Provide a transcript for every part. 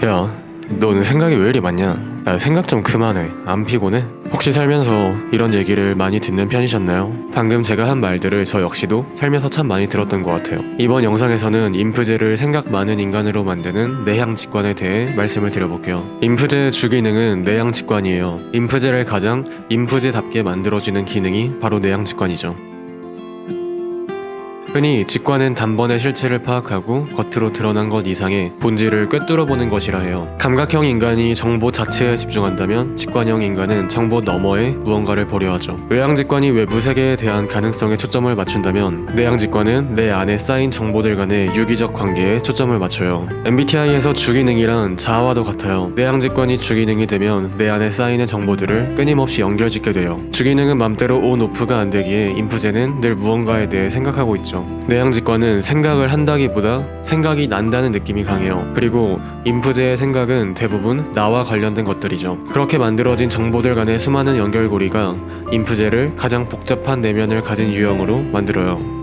야, 너는 생각이 왜 이리 많냐? 야, 생각 좀 그만해. 안 피곤해? 혹시 살면서 이런 얘기를 많이 듣는 편이셨나요? 방금 제가 한 말들을 저 역시도 살면서 참 많이 들었던 것 같아요. 이번 영상에서는 인프제를 생각 많은 인간으로 만드는 내향직관에 대해 말씀을 드려볼게요. 인프제의 주기능은 내향직관이에요. 인프제를 가장 인프제답게 만들어주는 기능이 바로 내향직관이죠. 흔히 직관은 단번에 실체를 파악하고 겉으로 드러난 것 이상의 본질을 꿰뚫어보는 것이라 해요. 감각형 인간이 정보 자체에 집중한다면 직관형 인간은 정보 너머에 무언가를 보려 하죠. 외향직관이 외부 세계에 대한 가능성에 초점을 맞춘다면 내향직관은 내 안에 쌓인 정보들 간의 유기적 관계에 초점을 맞춰요. MBTI에서 주기능이란 자아와도 같아요. 내향직관이 주기능이 되면 내 안에 쌓이는 정보들을 끊임없이 연결짓게 돼요. 주기능은 맘대로 온오프가 안 되기에 인프제는 늘 무언가에 대해 생각하고 있죠. 내향직관은 생각을 한다기보다 생각이 난다는 느낌이 강해요. 그리고 인프제의 생각은 대부분 나와 관련된 것들이죠. 그렇게 만들어진 정보들 간의 수많은 연결고리가 인프제를 가장 복잡한 내면을 가진 유형으로 만들어요.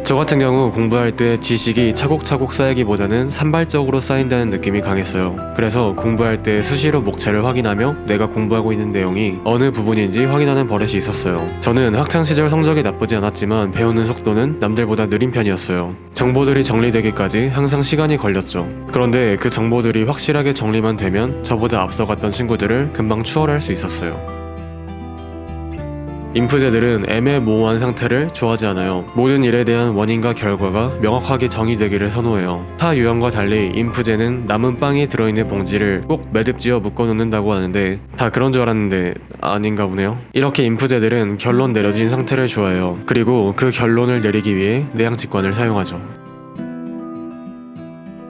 저 같은 경우 공부할 때 지식이 차곡차곡 쌓이기보다는 산발적으로 쌓인다는 느낌이 강했어요. 그래서 공부할 때 수시로 목차를 확인하며 내가 공부하고 있는 내용이 어느 부분인지 확인하는 버릇이 있었어요. 저는 학창시절 성적이 나쁘지 않았지만 배우는 속도는 남들보다 느린 편이었어요. 정보들이 정리되기까지 항상 시간이 걸렸죠. 그런데 그 정보들이 확실하게 정리만 되면 저보다 앞서갔던 친구들을 금방 추월할 수 있었어요. 인프제들은 애매모호한 상태를 좋아하지 않아요. 모든 일에 대한 원인과 결과가 명확하게 정의되기를 선호해요. 타 유형과 달리 인프제는 남은 빵이 들어있는 봉지를 꼭 매듭지어 묶어놓는다고 하는데 다 그런 줄 알았는데 아닌가 보네요. 이렇게 인프제들은 결론 내려진 상태를 좋아해요. 그리고 그 결론을 내리기 위해 내향직관을 사용하죠.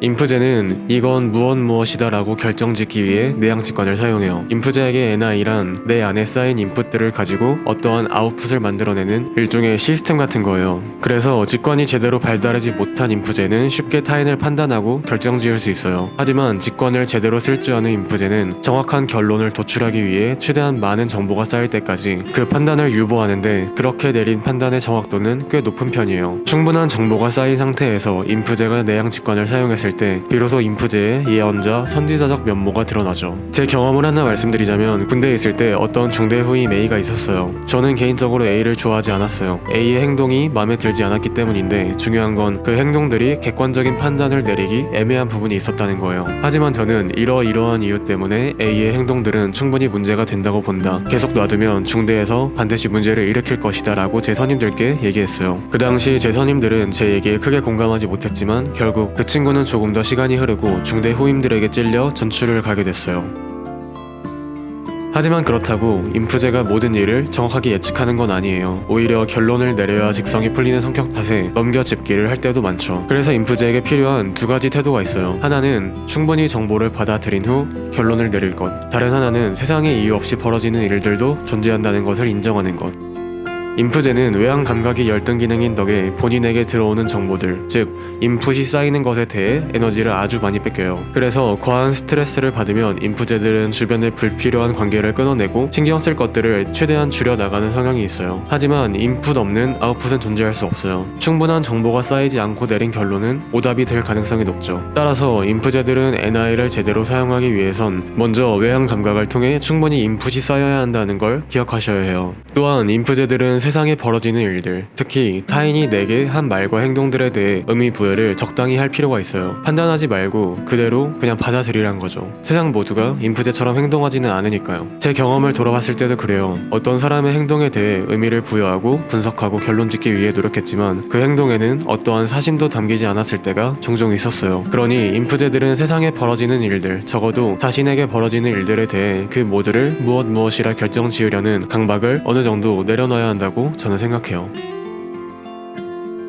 인프제는 이건 무엇이다 라고 결정짓기 위해 내향직관을 사용해요. 인프제에게 NI란 내 안에 쌓인 인풋들을 가지고 어떠한 아웃풋을 만들어내는 일종의 시스템 같은 거예요. 그래서 직관이 제대로 발달하지 못한 인프제는 쉽게 타인을 판단하고 결정지을 수 있어요. 하지만 직관을 제대로 쓸 줄 아는 인프제는 정확한 결론을 도출하기 위해 최대한 많은 정보가 쌓일 때까지 그 판단을 유보하는데 그렇게 내린 판단의 정확도는 꽤 높은 편이에요. 충분한 정보가 쌓인 상태에서 인프제가 내향직관을 사용했을 때 비로소 인프제의 예언자, 선지자적 면모가 드러나죠. 제 경험을 하나 말씀드리자면 군대에 있을 때 어떤 중대 후임 A가 있었어요. 저는 개인적으로 A를 좋아하지 않았어요. A의 행동이 마음에 들지 않았기 때문인데 중요한 건 그 행동들이 객관적인 판단을 내리기 애매한 부분이 있었다는 거예요. 하지만 저는 이러이러한 이유 때문에 A의 행동들은 충분히 문제가 된다고 본다. 계속 놔두면 중대에서 반드시 문제를 일으킬 것이다 라고 제 선임들께 얘기했어요. 그 당시 제 선임들은 제 얘기에 크게 공감하지 못했지만 결국 그 친구는 조금 더 시간이 흐르고 중대 후임들에게 찔려 전출을 가게 됐어요. 하지만 그렇다고 인프제가 모든 일을 정확하게 예측하는 건 아니에요. 오히려 결론을 내려야 직성이 풀리는 성격 탓에 넘겨짚기를 할 때도 많죠. 그래서 인프제에게 필요한 두 가지 태도가 있어요. 하나는 충분히 정보를 받아들인 후 결론을 내릴 것. 다른 하나는 세상에 이유 없이 벌어지는 일들도 존재한다는 것을 인정하는 것. 인프제는 외향 감각이 열등 기능인 덕에 본인에게 들어오는 정보들, 즉 인풋이 쌓이는 것에 대해 에너지를 아주 많이 뺏겨요. 그래서 과한 스트레스를 받으면 인프제들은 주변의 불필요한 관계를 끊어내고 신경 쓸 것들을 최대한 줄여나가는 성향이 있어요. 하지만 인풋 없는 아웃풋은 존재할 수 없어요. 충분한 정보가 쌓이지 않고 내린 결론은 오답이 될 가능성이 높죠. 따라서 인프제들은 NI를 제대로 사용하기 위해선 먼저 외향 감각을 통해 충분히 인풋이 쌓여야 한다는 걸 기억하셔야 해요. 또한 인프제들은 세상에 벌어지는 일들, 특히 타인이 내게 한 말과 행동들에 대해 의미 부여를 적당히 할 필요가 있어요. 판단하지 말고 그대로 그냥 받아들이란 거죠. 세상 모두가 인프제처럼 행동하지는 않으니까요. 제 경험을 돌아봤을 때도 그래요. 어떤 사람의 행동에 대해 의미를 부여하고 분석하고 결론 짓기 위해 노력했지만 그 행동에는 어떠한 사심도 담기지 않았을 때가 종종 있었어요. 그러니 인프제들은 세상에 벌어지는 일들, 적어도 자신에게 벌어지는 일들에 대해 그 모두를 무엇이라 결정 지으려는 강박을 어느 정도 내려놔야 한다고 저는 생각해요.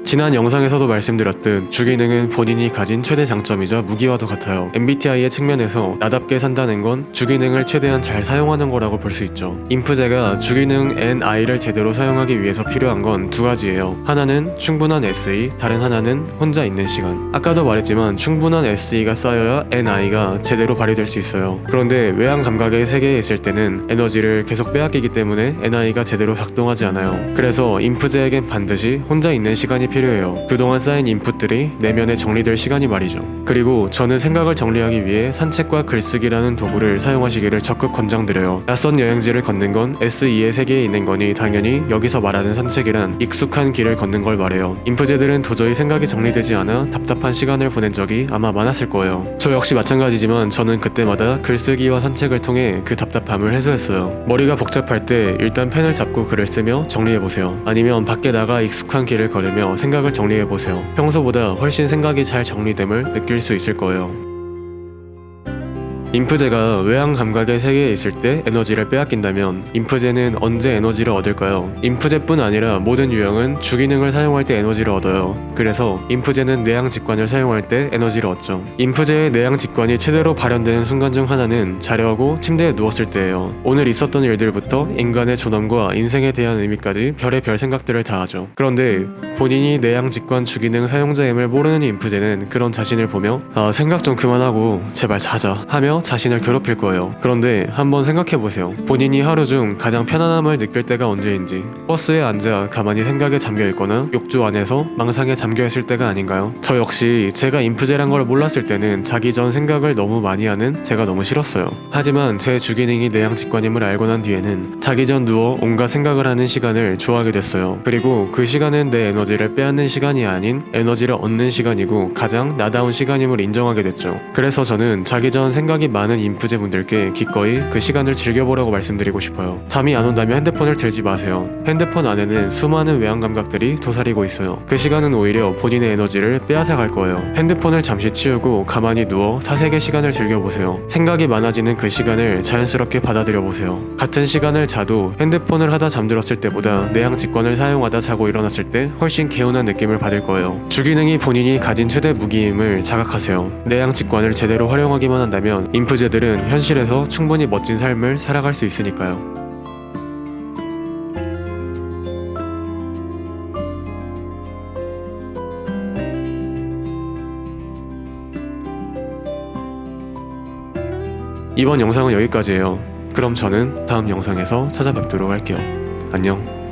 지난 영상에서도 말씀드렸듯 주기능은 본인이 가진 최대 장점이자 무기와도 같아요. MBTI의 측면에서 나답게 산다는 건 주기능을 최대한 잘 사용하는 거라고 볼 수 있죠. 인프제가 주기능 NI를 제대로 사용하기 위해서 필요한 건 두 가지예요. 하나는 충분한 SE, 다른 하나는 혼자 있는 시간. 아까도 말했지만 충분한 SE가 쌓여야 NI가 제대로 발휘될 수 있어요. 그런데 외향 감각의 세계에 있을 때는 에너지를 계속 빼앗기기 때문에 NI가 제대로 작동하지 않아요. 그래서 인프제에겐 반드시 혼자 있는 시간이 필요합니다. 필요해요. 그동안 쌓인 인풋들이 내면에 정리될 시간이 말이죠. 그리고 저는 생각을 정리하기 위해 산책과 글쓰기라는 도구를 사용하시기를 적극 권장드려요. 낯선 여행지를 걷는 건 SE의 세계에 있는 거니 당연히 여기서 말하는 산책이란 익숙한 길을 걷는 걸 말해요. 인프제들은 도저히 생각이 정리되지 않아 답답한 시간을 보낸 적이 아마 많았을 거예요. 저 역시 마찬가지지만 저는 그때마다 글쓰기와 산책을 통해 그 답답함을 해소했어요. 머리가 복잡할 때 일단 펜을 잡고 글을 쓰며 정리해보세요. 아니면 밖에 나가 익숙한 길을 걸으며 생각을 정리해보세요. 평소보다 훨씬 생각이 잘 정리됨을 느낄 수 있을 거예요. 인프제가 외향 감각의 세계에 있을 때 에너지를 빼앗긴다면 인프제는 언제 에너지를 얻을까요? 인프제뿐 아니라 모든 유형은 주기능을 사용할 때 에너지를 얻어요. 그래서 인프제는 내향 직관을 사용할 때 에너지를 얻죠. 인프제의 내향 직관이 최대로 발현되는 순간 중 하나는 자려고 침대에 누웠을 때예요. 오늘 있었던 일들부터 인간의 존엄과 인생에 대한 의미까지 별의별 생각들을 다 하죠. 그런데 본인이 내향 직관 주기능 사용자임을 모르는 인프제는 그런 자신을 보며 생각 좀 그만하고 제발 자자 하며 자신을 괴롭힐 거예요. 그런데 한번 생각해보세요. 본인이 하루 중 가장 편안함을 느낄 때가 언제인지, 버스에 앉아 가만히 생각에 잠겨있거나 욕조 안에서 망상에 잠겨있을 때가 아닌가요? 저 역시 제가 인프제란 걸 몰랐을 때는 자기 전 생각을 너무 많이 하는 제가 너무 싫었어요. 하지만 제 주기능이 내향직관임을 알고 난 뒤에는 자기 전 누워 온갖 생각을 하는 시간을 좋아하게 됐어요. 그리고 그 시간은 내 에너지를 빼앗는 시간이 아닌 에너지를 얻는 시간이고 가장 나다운 시간임을 인정하게 됐죠. 그래서 저는 자기 전 생각이 많은 인프제 분들께 기꺼이 그 시간을 즐겨보라고 말씀드리고 싶어요. 잠이 안 온다면 핸드폰을 들지 마세요. 핸드폰 안에는 수많은 외향 감각들이 도사리고 있어요. 그 시간은 오히려 본인의 에너지를 빼앗아 갈 거예요. 핸드폰을 잠시 치우고 가만히 누워 사색의 시간을 즐겨보세요. 생각이 많아지는 그 시간을 자연스럽게 받아들여보세요. 같은 시간을 자도 핸드폰을 하다 잠들었을 때보다 내향 직관을 사용하다 자고 일어났을 때 훨씬 개운한 느낌을 받을 거예요. 주기능이 본인이 가진 최대 무기임을 자각하세요. 내향 직관을 제대로 활용하기만 한다면 인프제들은 현실에서 충분히 멋진 삶을 살아갈 수 있으니까요. 이번 영상은 여기까지예요. 그럼 저는 다음 영상에서 찾아뵙도록 할게요. 안녕.